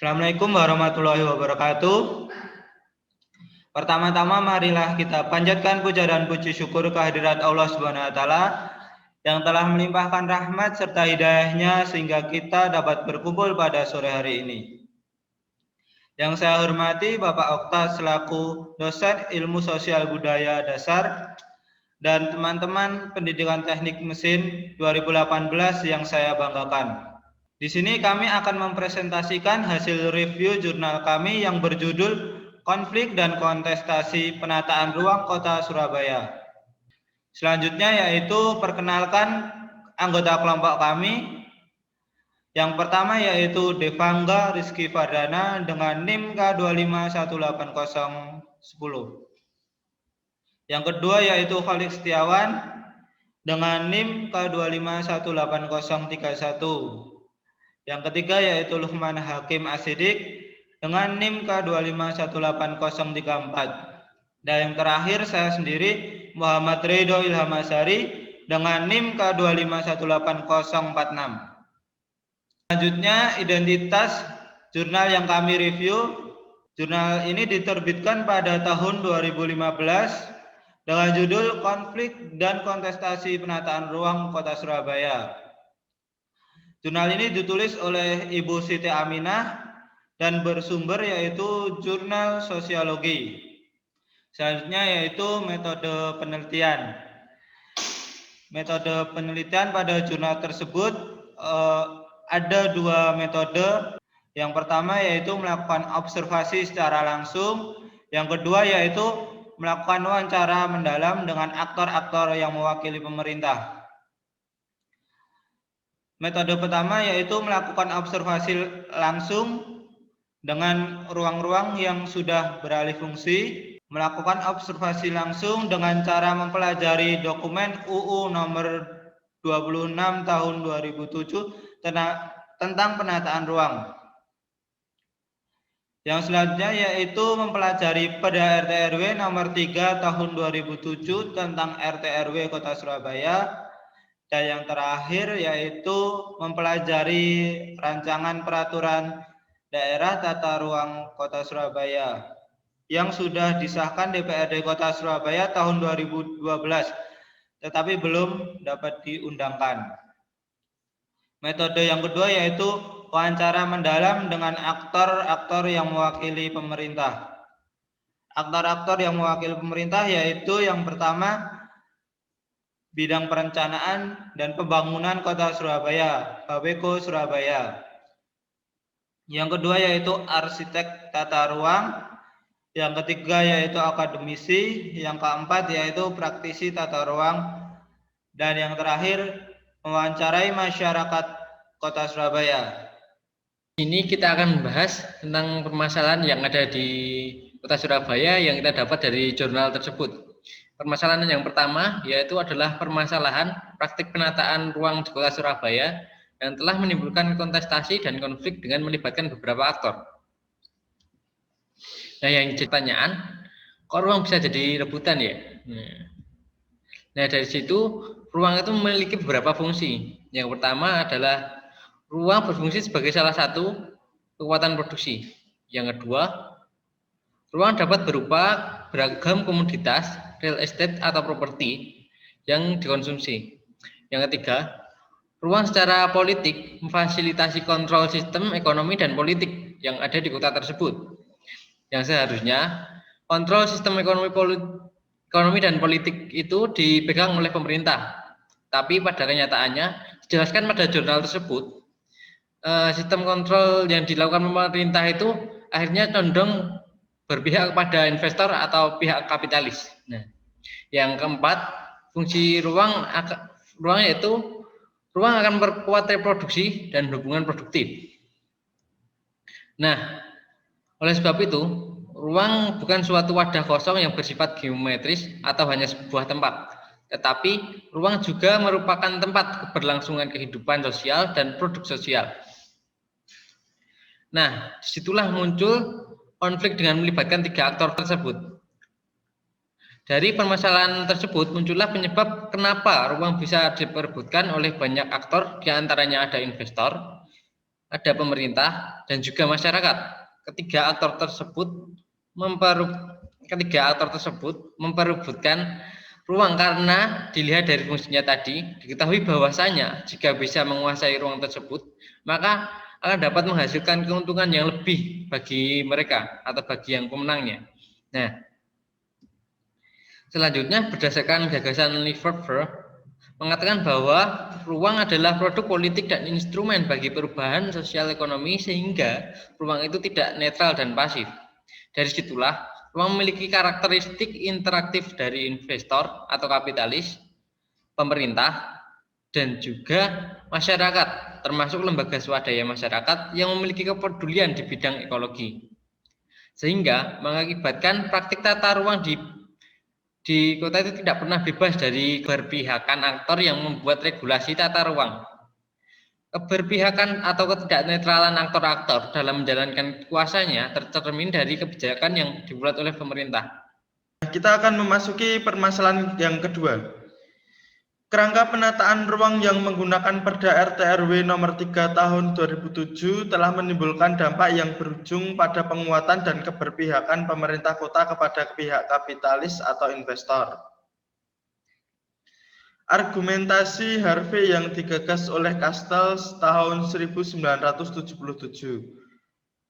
Assalamualaikum warahmatullahi wabarakatuh. Pertama-tama marilah kita panjatkan puja dan puji syukur kehadirat Allah Subhanahu wa taala yang telah melimpahkan rahmat serta hidayahnya sehingga kita dapat berkumpul pada sore hari ini. Yang saya hormati Bapak Okta selaku dosen Ilmu Sosial Budaya Dasar dan teman-teman Pendidikan Teknik Mesin 2018 yang saya banggakan. Di sini kami akan mempresentasikan hasil review jurnal kami yang berjudul Konflik dan Kontestasi Penataan Ruang Kota Surabaya. Selanjutnya yaitu perkenalkan anggota kelompok kami. Yang pertama yaitu Devangga Rizky Fardana dengan NIM K2518010. Yang kedua yaitu Khalid Setiawan dengan NIM K2518031. Yang ketiga yaitu Luhman Hakim Asidik dengan NIM K2518034. Dan yang terakhir saya sendiri Muhammad Ridho Ilham Asari dengan NIM K2518046. Selanjutnya identitas jurnal yang kami review. Jurnal ini diterbitkan pada tahun 2015 dengan judul Konflik dan Kontestasi Penataan Ruang Kota Surabaya. Jurnal ini ditulis oleh Ibu Siti Aminah dan bersumber yaitu Jurnal Sosiologi. Selanjutnya yaitu metode penelitian. Metode penelitian pada jurnal tersebut ada dua metode. Yang pertama yaitu melakukan observasi secara langsung. Yang kedua yaitu melakukan wawancara mendalam dengan aktor-aktor yang mewakili pemerintah. Metode pertama yaitu melakukan observasi langsung dengan ruang-ruang yang sudah beralih fungsi. Melakukan observasi langsung dengan cara mempelajari dokumen UU nomor 26 tahun 2007 tentang penataan ruang. Yang selanjutnya yaitu mempelajari Perda RT/RW nomor 3 tahun 2007 tentang RT/RW Kota Surabaya. Dan yang terakhir yaitu mempelajari rancangan peraturan daerah tata ruang Kota Surabaya yang sudah disahkan DPRD Kota Surabaya tahun 2012 tetapi belum dapat diundangkan. Metode yang kedua yaitu wawancara mendalam dengan aktor-aktor yang mewakili pemerintah. Aktor-aktor yang mewakili pemerintah yaitu yang pertama Bidang Perencanaan dan Pembangunan Kota Surabaya, Bapeko Surabaya. Yang kedua yaitu arsitek tata ruang. Yang ketiga yaitu akademisi. Yang keempat yaitu praktisi tata ruang. Dan yang terakhir mewawancarai masyarakat Kota Surabaya. Ini kita akan membahas tentang permasalahan yang ada di Kota Surabaya yang kita dapat dari jurnal tersebut. Permasalahan yang pertama yaitu adalah permasalahan praktik penataan ruang di Kota Surabaya yang telah menimbulkan kontestasi dan konflik dengan melibatkan beberapa aktor. Nah, yang jadi pertanyaan, kok ruang bisa jadi rebutan ya? Nah, dari situ ruang itu memiliki beberapa fungsi. Yang pertama adalah ruang berfungsi sebagai salah satu kekuatan produksi. Yang kedua, ruang dapat berupa beragam komoditas, real estate atau properti yang dikonsumsi. Yang ketiga, ruang secara politik memfasilitasi kontrol sistem ekonomi dan politik yang ada di kota tersebut. Yang seharusnya kontrol sistem ekonomi dan politik itu dipegang oleh pemerintah. Tapi pada kenyataannya, dijelaskan pada jurnal tersebut, sistem kontrol yang dilakukan pemerintah itu akhirnya condong berpihak kepada investor atau pihak kapitalis. Nah, yang keempat, fungsi ruang yaitu ruang akan memperkuat reproduksi dan hubungan produktif. Nah, oleh sebab itu, ruang bukan suatu wadah kosong yang bersifat geometris atau hanya sebuah tempat, tetapi ruang juga merupakan tempat keberlangsungan kehidupan sosial dan produk sosial. Nah, disitulah muncul konflik dengan melibatkan tiga aktor tersebut. Dari permasalahan tersebut muncullah penyebab kenapa ruang bisa diperebutkan oleh banyak aktor, diantaranya ada investor, ada pemerintah dan juga masyarakat. Ketiga aktor tersebut memperebutkan ruang karena dilihat dari fungsinya tadi, diketahui bahwasanya jika bisa menguasai ruang tersebut, maka akan dapat menghasilkan keuntungan yang lebih bagi mereka atau bagi yang pemenangnya. Nah, selanjutnya berdasarkan gagasan Lefebvre mengatakan bahwa ruang adalah produk politik dan instrumen bagi perubahan sosial ekonomi sehingga ruang itu tidak netral dan pasif. Dari situlah ruang memiliki karakteristik interaktif dari investor atau kapitalis, pemerintah, dan juga masyarakat, termasuk lembaga swadaya masyarakat yang memiliki kepedulian di bidang ekologi. Sehingga mengakibatkan praktik tata ruang di kota itu tidak pernah bebas dari keberpihakan aktor yang membuat regulasi tata ruang. Keberpihakan atau ketidaknetralan aktor-aktor dalam menjalankan kuasanya tercermin dari kebijakan yang dibuat oleh pemerintah. Kita akan memasuki permasalahan yang kedua. Kerangka penataan ruang yang menggunakan Perda RT/RW nomor 3 tahun 2007 telah menimbulkan dampak yang berujung pada penguatan dan keberpihakan pemerintah kota kepada pihak kapitalis atau investor. Argumentasi Harvey yang digagas oleh Castells tahun 1977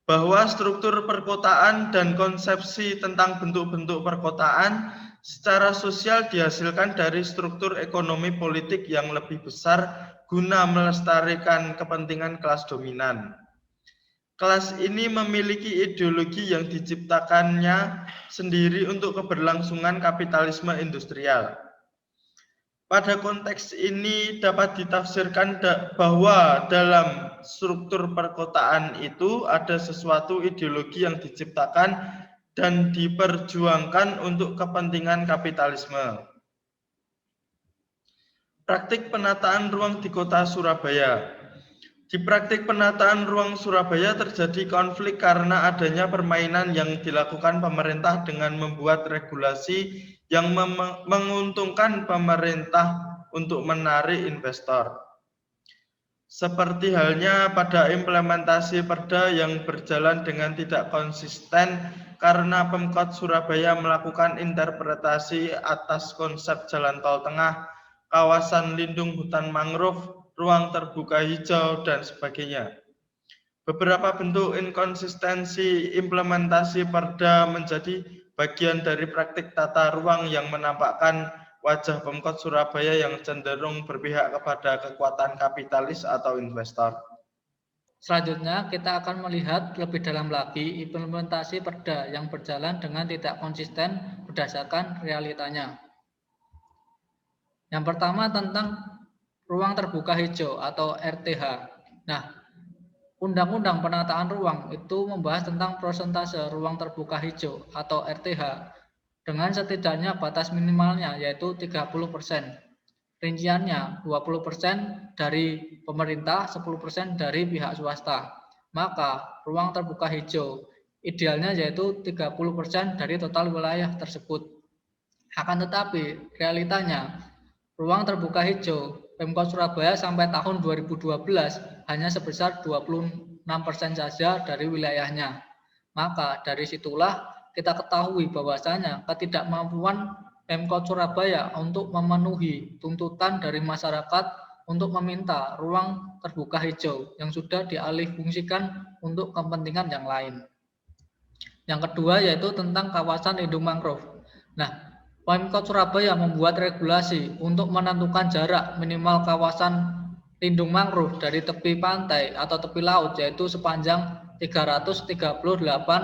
bahwa struktur perkotaan dan konsepsi tentang bentuk-bentuk perkotaan secara sosial dihasilkan dari struktur ekonomi politik yang lebih besar guna melestarikan kepentingan kelas dominan. Kelas ini memiliki ideologi yang diciptakannya sendiri untuk keberlangsungan kapitalisme industrial. Pada konteks ini dapat ditafsirkan bahwa dalam struktur perkotaan itu ada sesuatu ideologi yang diciptakan dan diperjuangkan untuk kepentingan kapitalisme. Praktik penataan ruang di kota Surabaya. Di praktik penataan ruang Surabaya terjadi konflik karena adanya permainan yang dilakukan pemerintah dengan membuat regulasi yang menguntungkan pemerintah untuk menarik investor. Seperti halnya pada implementasi Perda yang berjalan dengan tidak konsisten karena Pemkot Surabaya melakukan interpretasi atas konsep jalan tol tengah, kawasan lindung hutan mangrove, ruang terbuka hijau, dan sebagainya. Beberapa bentuk inkonsistensi implementasi Perda menjadi bagian dari praktik tata ruang yang menampakkan wajah Pemkot Surabaya yang cenderung berpihak kepada kekuatan kapitalis atau investor. Selanjutnya, kita akan melihat lebih dalam lagi implementasi Perda yang berjalan dengan tidak konsisten berdasarkan realitanya. Yang pertama tentang ruang terbuka hijau atau RTH. Nah, Undang-Undang Penataan Ruang itu membahas tentang persentase ruang terbuka hijau atau RTH dengan setidaknya batas minimalnya yaitu 30%. Rinciannya 20% dari pemerintah, 10% dari pihak swasta. Maka ruang terbuka hijau idealnya yaitu 30% dari total wilayah tersebut. Akan tetapi realitanya ruang terbuka hijau Pemkot Surabaya sampai tahun 2012 hanya sebesar 26% saja dari wilayahnya. Maka dari situlah kita ketahui bahwasanya ketidakmampuan Pemkot Surabaya untuk memenuhi tuntutan dari masyarakat untuk meminta ruang terbuka hijau yang sudah dialihfungsikan untuk kepentingan yang lain. Yang kedua yaitu tentang kawasan lindung mangrove. Nah, Pemkot Surabaya membuat regulasi untuk menentukan jarak minimal kawasan lindung mangrove dari tepi pantai atau tepi laut yaitu sepanjang 338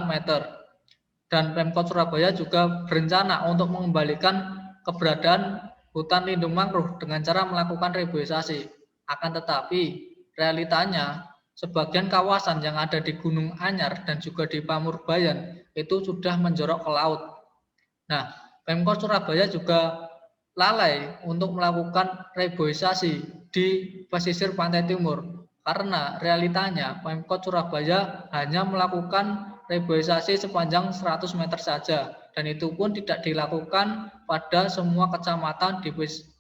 meter. Dan Pemkot Surabaya juga berencana untuk mengembalikan keberadaan hutan lindung mangrove dengan cara melakukan reboisasi. Akan tetapi realitanya sebagian kawasan yang ada di Gunung Anyar dan juga di Pamurbayan itu sudah menjorok ke laut. Nah, Pemkot Surabaya juga lalai untuk melakukan reboisasi di pesisir pantai timur karena realitanya Pemkot Surabaya hanya melakukan reboisasi sepanjang 100 meter saja dan itu pun tidak dilakukan pada semua kecamatan di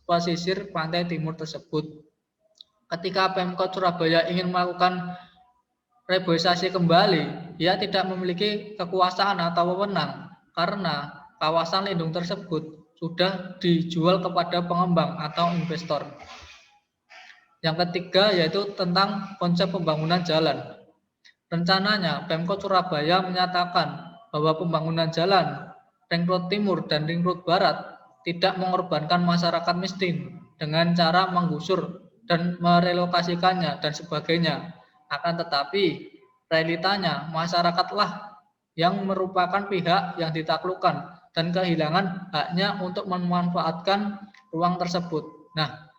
pesisir pantai timur tersebut. Ketika Pemkot Surabaya ingin melakukan reboisasi kembali, ia tidak memiliki kekuasaan atau wewenang karena kawasan lindung tersebut sudah dijual kepada pengembang atau investor. Yang ketiga yaitu tentang konsep pembangunan jalan. Rencananya Pemkot Surabaya menyatakan bahwa pembangunan jalan Ring Road Timur dan Ring Road Barat tidak mengorbankan masyarakat miskin dengan cara menggusur dan merelokasikannya dan sebagainya. Akan tetapi realitanya masyarakatlah yang merupakan pihak yang ditaklukkan dan kehilangan haknya untuk memanfaatkan ruang tersebut. Nah,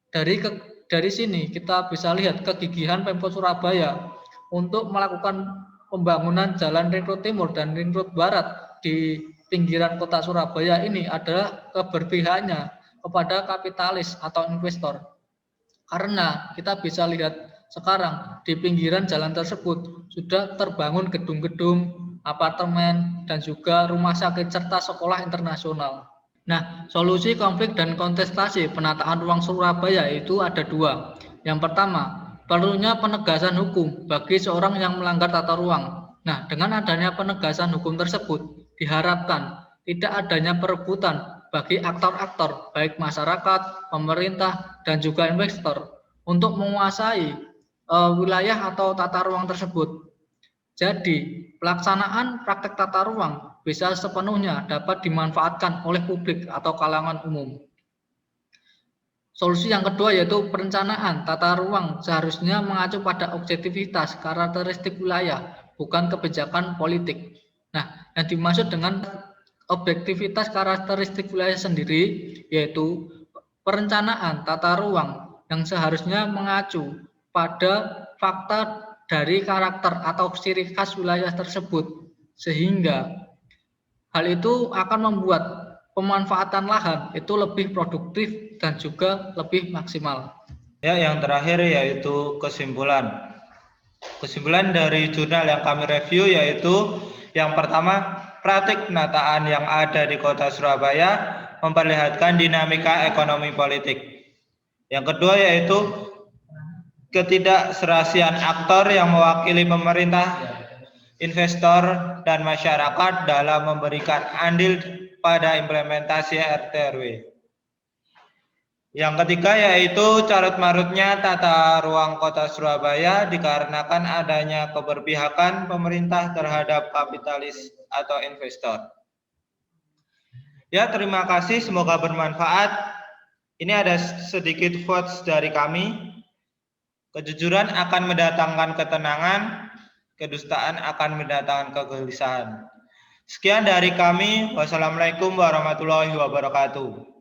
dari sini kita bisa lihat kegigihan Pemkot Surabaya untuk melakukan pembangunan jalan Ring Road Timur dan Ring Road Barat di pinggiran kota Surabaya ini adalah keberpihakannya kepada kapitalis atau investor. Karena kita bisa lihat sekarang di pinggiran jalan tersebut sudah terbangun gedung-gedung, apartemen, dan juga rumah sakit serta sekolah internasional. Nah, solusi konflik dan kontestasi penataan ruang Surabaya itu ada dua. Yang pertama, perlunya penegasan hukum bagi seorang yang melanggar tata ruang. Nah, dengan adanya penegasan hukum tersebut, diharapkan tidak adanya perebutan bagi aktor-aktor, baik masyarakat, pemerintah, dan juga investor, untuk menguasai wilayah atau tata ruang tersebut. Jadi, pelaksanaan praktek tata ruang bisa sepenuhnya dapat dimanfaatkan oleh publik atau kalangan umum. Solusi yang kedua yaitu perencanaan tata ruang seharusnya mengacu pada objektivitas karakteristik wilayah, bukan kebijakan politik. Nah, yang dimaksud dengan objektivitas karakteristik wilayah sendiri yaitu perencanaan tata ruang yang seharusnya mengacu pada fakta dari karakter atau ciri khas wilayah tersebut, sehingga hal itu akan membuat pemanfaatan lahan itu lebih produktif dan juga lebih maksimal. Ya, yang terakhir yaitu kesimpulan. Kesimpulan dari jurnal yang kami review yaitu yang pertama, praktik penataan yang ada di Kota Surabaya memperlihatkan dinamika ekonomi politik. Yang kedua yaitu ketidakserasian aktor yang mewakili pemerintah, investor, dan masyarakat dalam memberikan andil pada implementasi RT/RW. Yang ketiga yaitu carut-marutnya tata ruang Kota Surabaya dikarenakan adanya keberpihakan pemerintah terhadap kapitalis atau investor. Ya, terima kasih, semoga bermanfaat. Ini ada sedikit quotes dari kami. Kejujuran akan mendatangkan ketenangan, kedustaan akan mendatangkan kegelisahan. Sekian dari kami. Wassalamualaikum warahmatullahi wabarakatuh.